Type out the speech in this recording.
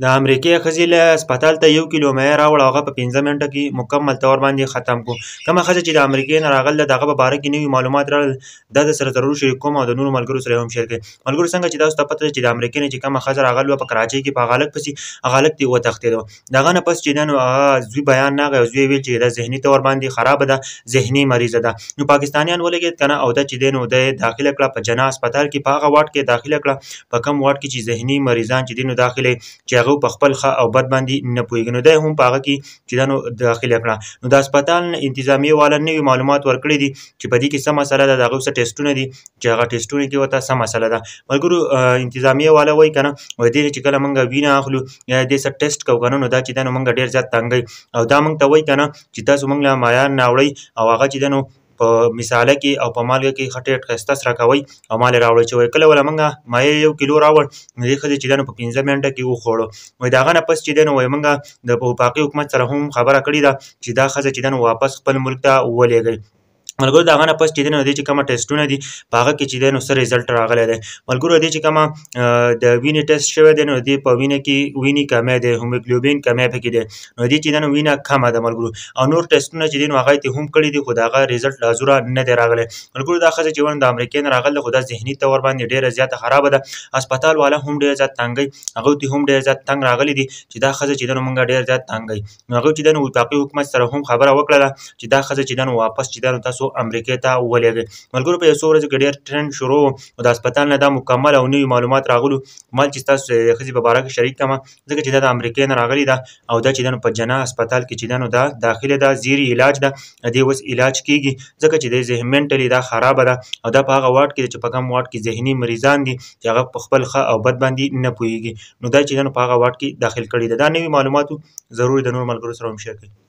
د امریکې ښځې له هسپتال ته 1 کیلو مایع راوړه او هغه په 15 منټه کې مکمل طور باندې ختم کړو. کومه ښځه چې د امریکې نه راغله د هغه په باره کې نوي معلومات راغلل دا درسره ضرور شریک کوم او د نورو ملګرو سره یې هم شیر کړئ. ملګرو څنګه چې تاسو ته پته ده چې د امریکې نه چې کومه ښځه راغلې وه په کراچۍ کې په هغه هلک پسې هغه هلک ترې وتښتېده. د هغه نه پس چې دی نو هغه زوی بیان راغی او زوی یې ویل چې دا ذهني طور باندې خرابه ده، ذهني مریضه ده. نو پاکستانیان ولګېد که نه او دا چې دی نو دی داخله کړه په جناح هسپتال کې په هغه واټ کې داخله کړه په کوم واټ کې چې ذهني مریضان چې دي نو داخله چې هغه په خپل ښه او بد باندې نه پوهېږي نو دی هم په هغه کې چې دا نو داخله کړه. نو د هسپتال انتظامیې والا نوي معلومات ورکړي دي چې په دې کې څه مسله ده د هغوی څه ټسټونه دي چې هغه ټسټونه کې ورته څه مسله ده. ملګرو انتظامیې والا وایي که نه وایي دې چې کله موږ وینه اخلو یا دې څه ټسټ کوو که نه نو دا چې دی نو موږ ډېر زیات تنګوي او دا موږ ته وایي که نه چې تاسو موږ له مایع نه وړئ او هغه چې دی نو په مساله کې او په مالګه کې ښه ډېر ښایسته سره کوئ او مال یې راوړئ چې وایي کله وله موږ مایع 1 کیلو راوړ نو دې ښځې چې دی نو په 15 منټه کې وخوړو. وایي د هغه نه پس چې دی نو وایي موږ د وفاقي حکومت سره هم خبره کړې ده چې دا ښځه چې دی نو واپس خپل ملک ته ولېږئ. ملګرو د هغه نه پس چې دی نو دې چې کومه ټسټونه دي په هغه کې چې دی نو څه ریزلټ راغلی دی. ملګرو دې چې کومه د وینې ټسټ شوی دی نو دې په وینه کې وینې کمی دی، هیموګلوبین کمی پکې دی نو دې چې دی نو وینه کمه ده ملګرو او نور ټسټونه چې دی نو هغه یې هم کړي دي خو د هغه ریزلټ لا زوره نه دی راغلی. ملګرو دا ښځه چې ونه د امریکې نه راغله خو دا ذهني طور باندې ډېره زیاته خرابه ده. هسپتال والا هم ډېر زیات تنګوي، هغوی ته هم ډېر زیات تنګ راغلی دي چې دا ښځه چې دی نو موږ ډېر زیات تنګوي. نو هغوی چې دی نو وفاقي حکومت سره هم خبره وکړله چې دا ښځه چې دی نو واپس چې دی نو تاسو امریکې ته ولېږئ. ملګرو په یو څو ورځو کې ډېر ټرند شروع و او د هسپتال نه دا مکمل او نوي معلومات راغلو. مال چې ستاسو د ښځې په باره کې شریک کړمه ځکه چې دا د امریکې نه راغلې ده او دا چې دی نو په جناح هسپتال کې چې دی نو دا داخله ده زیري علاج ده د دې اوس علاج کېږي ځکه چې دی منټلي دا خرابه ده او دا په هغه واټ کې ده چې په کوم واټ کې ذهني مریضان دي چې هغه په خپل ښه او بد باندې نه پوهېږي نو دا چې دی نو په هغه واټ کې داخل کړي ده. دا نوي معلوماتو ضرور د نورو ملګرو سره هم شیر کړئ.